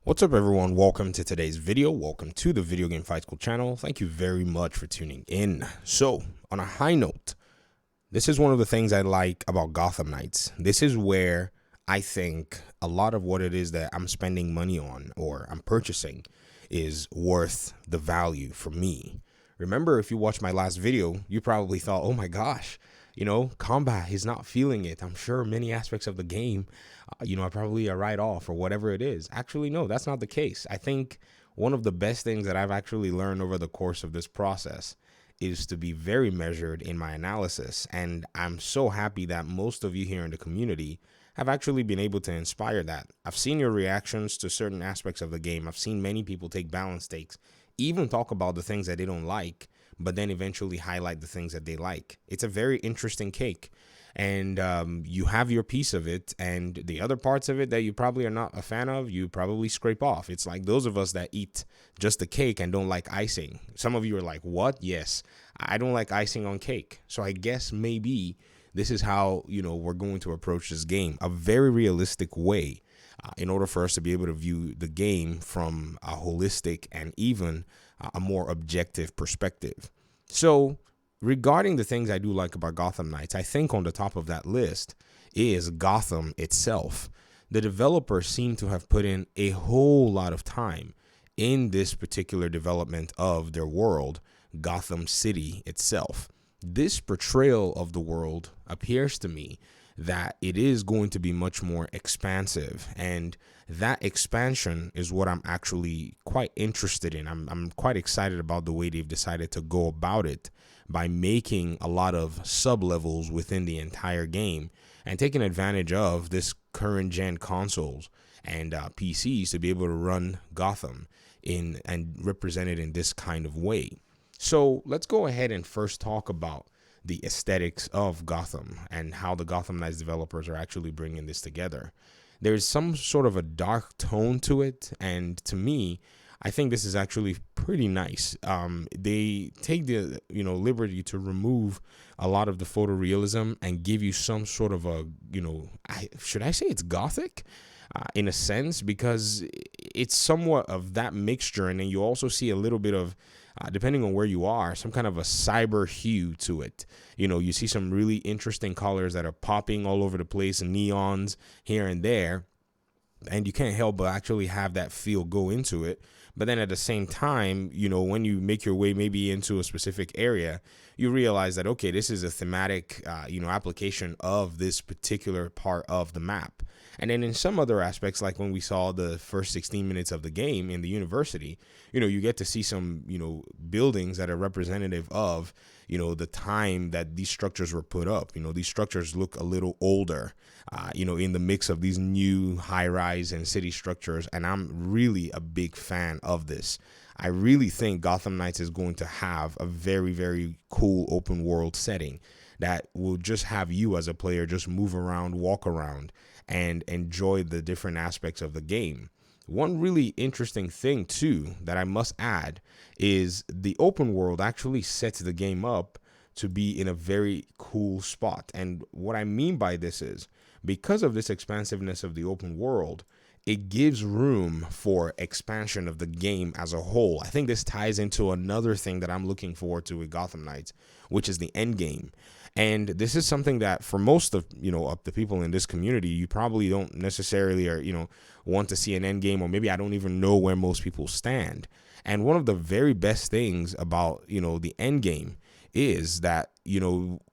What's up, everyone? Welcome to today's video. Welcome to the Video Game Fight School channel. Thank you very much for tuning in. So, on a high note, this is one of the things I like about Gotham Knights. This is where I think a lot of what it is that I'm spending money on or I'm purchasing is worth the value for me. Remember, if you watched my last video, you probably thought, oh my gosh, combat, he's not feeling it. I'm sure many aspects of the game, I probably a write off or whatever it is. Actually, no, that's not the case. I think one of the best things that I've actually learned over the course of this process is to be very measured in my analysis. And I'm so happy that most of you here in the community have actually been able to inspire that. I've seen your reactions to certain aspects of the game. I've seen many people take balance takes, even talk about the things that they don't like, but then eventually highlight the things that they like. It's a very interesting cake. And you have your piece of it, and the other parts of it that you probably are not a fan of, you probably scrape off. It's like those of us that eat just the cake and don't like icing. Some of you are like, what? Yes, I don't like icing on cake. So I guess maybe this is how, we're going to approach this game, a very realistic way, in order for us to be able to view the game from a holistic and even a more objective perspective. So regarding the things I do like about Gotham Knights, I think on the top of that list is Gotham itself. The developers seem to have put in a whole lot of time in this particular development of their world, Gotham City itself. This portrayal of the world appears to me that it is going to be much more expansive, and that expansion is what I'm actually quite interested in. I'm quite excited about the way they've decided to go about it by making a lot of sub-levels within the entire game and taking advantage of this current gen consoles and PCs to be able to run Gotham in and represent it in this kind of way. So let's go ahead and first talk about the aesthetics of Gotham and how the Gotham Knights developers are actually bringing this together. There's some sort of a dark tone to it, and to me, I think this is actually pretty nice. They take the liberty to remove a lot of the photorealism and give you some sort of a should I say it's gothic in a sense, because it's somewhat of that mixture, and then you also see a little bit of depending on where you are, some kind of a cyber hue to it. You see some really interesting colors that are popping all over the place, and neons here and there, and you can't help but actually have that feel go into it. But then at the same time, when you make your way maybe into a specific area, you realize that, okay, this is a thematic, application of this particular part of the map. And then in some other aspects, like when we saw the first 16 minutes of the game in the university, you get to see some, buildings that are representative of, the time that these structures were put up. These structures look a little older, in the mix of these new high-rise and city structures. And I'm really a big fan of this. I really think Gotham Knights is going to have a very, very cool open world setting that will just have you as a player just move around, walk around, and enjoy the different aspects of the game. One really interesting thing, too, that I must add is the open world actually sets the game up to be in a very cool spot. And what I mean by this is, because of this expansiveness of the open world, it gives room for expansion of the game as a whole. I think this ties into another thing that I'm looking forward to with Gotham Knights, which is the end game. And this is something that for most of, of the people in this community, you probably don't necessarily want to see an end game, or maybe I don't even know where most people stand. And one of the very best things about, the end game is that,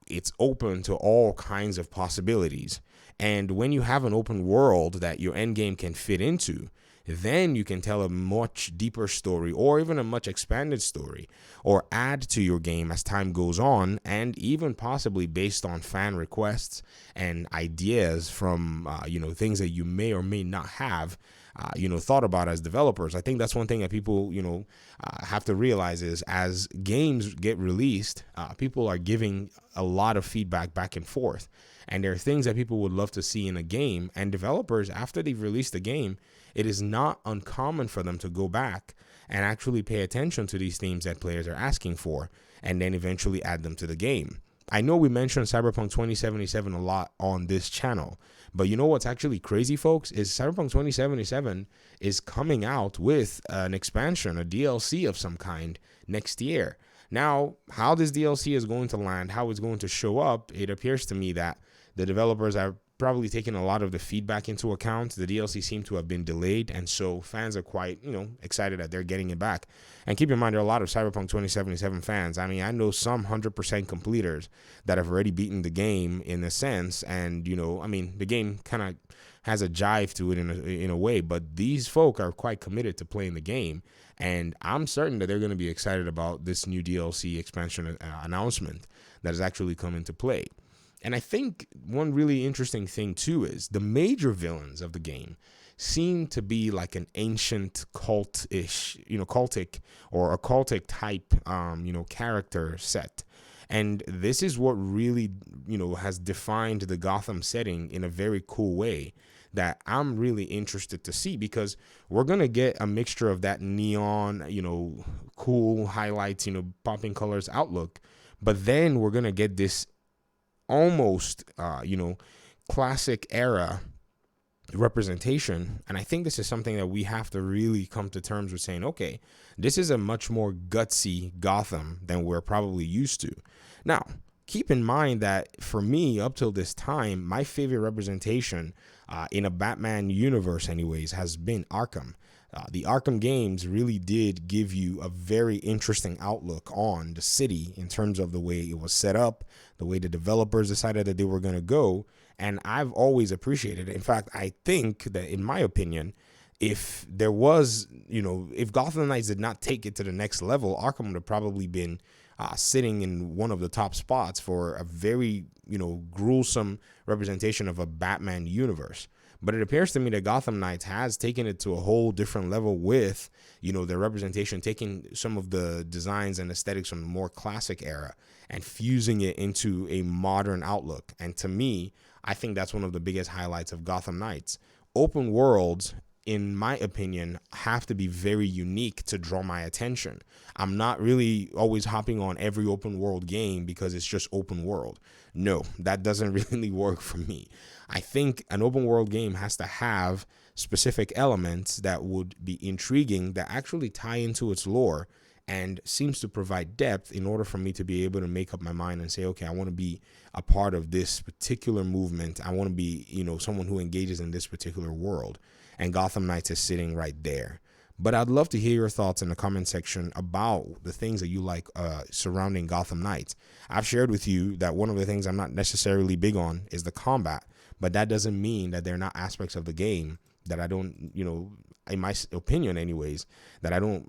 it's open to all kinds of possibilities. And when you have an open world that your end game can fit into, then you can tell a much deeper story, or even a much expanded story, or add to your game as time goes on, and even possibly based on fan requests and ideas from things that you may or may not have thought about as developers. I think that's one thing that people have to realize is, as games get released, people are giving a lot of feedback back and forth, and there are things that people would love to see in a game, and developers, after they've released the game, it is not uncommon for them to go back and actually pay attention to these themes that players are asking for, and then eventually add them to the game. I know we mentioned Cyberpunk 2077 a lot on this channel, but you know what's actually crazy, folks, is Cyberpunk 2077 is coming out with an expansion, a DLC of some kind next year. Now, how this DLC is going to land, how it's going to show up, it appears to me that the developers are probably taking a lot of the feedback into account. The DLC seemed to have been delayed, and so fans are quite, excited that they're getting it back. And keep in mind, there are a lot of Cyberpunk 2077 fans. I mean, I know some 100% completers that have already beaten the game in a sense, and, the game kind of has a jive to it in a way, but these folk are quite committed to playing the game, and I'm certain that they're going to be excited about this new DLC expansion announcement that has actually come into play. And I think one really interesting thing, too, is the major villains of the game seem to be like an ancient cultish, cultic or occultic type, character set. And this is what really, has defined the Gotham setting in a very cool way that I'm really interested to see, because we're going to get a mixture of that neon, cool highlights, popping colors outlook. But then we're going to get this almost, classic era representation. And I think this is something that we have to really come to terms with, saying, okay, this is a much more gutsy Gotham than we're probably used to. Now, keep in mind that for me, up till this time, my favorite representation in a Batman universe anyways has been Arkham. The Arkham games really did give you a very interesting outlook on the city in terms of the way it was set up, the way the developers decided that they were going to go. And I've always appreciated it. In fact, I think that, in my opinion, if there was, if Gotham Knights did not take it to the next level, Arkham would have probably been sitting in one of the top spots for a very, gruesome representation of a Batman universe. But it appears to me that Gotham Knights has taken it to a whole different level with, their representation, taking some of the designs and aesthetics from the more classic era and fusing it into a modern outlook. And to me, I think that's one of the biggest highlights of Gotham Knights. Open worlds, in my opinion, have to be very unique to draw my attention. I'm not really always hopping on every open world game because it's just open world. No, that doesn't really work for me. I think an open world game has to have specific elements that would be intriguing, that actually tie into its lore and seems to provide depth in order for me to be able to make up my mind and say, okay, I want to be a part of this particular movement. I want to be, someone who engages in this particular world. And Gotham Knights is sitting right there. But I'd love to hear your thoughts in the comment section about the things that you like surrounding Gotham Knights. I've shared with you that one of the things I'm not necessarily big on is the combat, but that doesn't mean that they're not aspects of the game that I don't, in my opinion anyways, that I don't,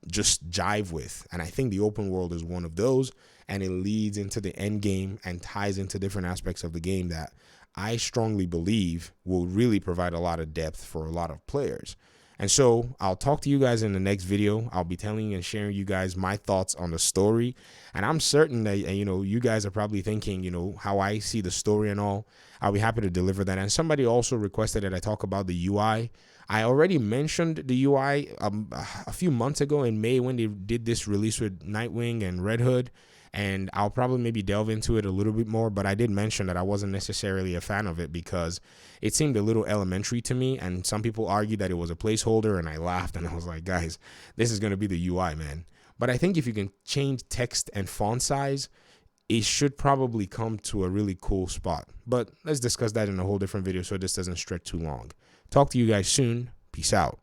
just jive with. And I think the open world is one of those, and it leads into the end game and ties into different aspects of the game that I strongly believe will really provide a lot of depth for a lot of players. And so I'll talk to you guys in the next video. I'll be telling and sharing you guys my thoughts on the story. And I'm certain that, you guys are probably thinking, how I see the story and all. I'll be happy to deliver that. And somebody also requested that I talk about the UI. I already mentioned the UI a few months ago in May when they did this release with Nightwing and Red Hood. And I'll probably maybe delve into it a little bit more, but I did mention that I wasn't necessarily a fan of it because it seemed a little elementary to me, and some people argued that it was a placeholder, and I laughed, and I was like, guys, this is going to be the UI, man. But I think if you can change text and font size, it should probably come to a really cool spot. But let's discuss that in a whole different video so this doesn't stretch too long. Talk to you guys soon. Peace out.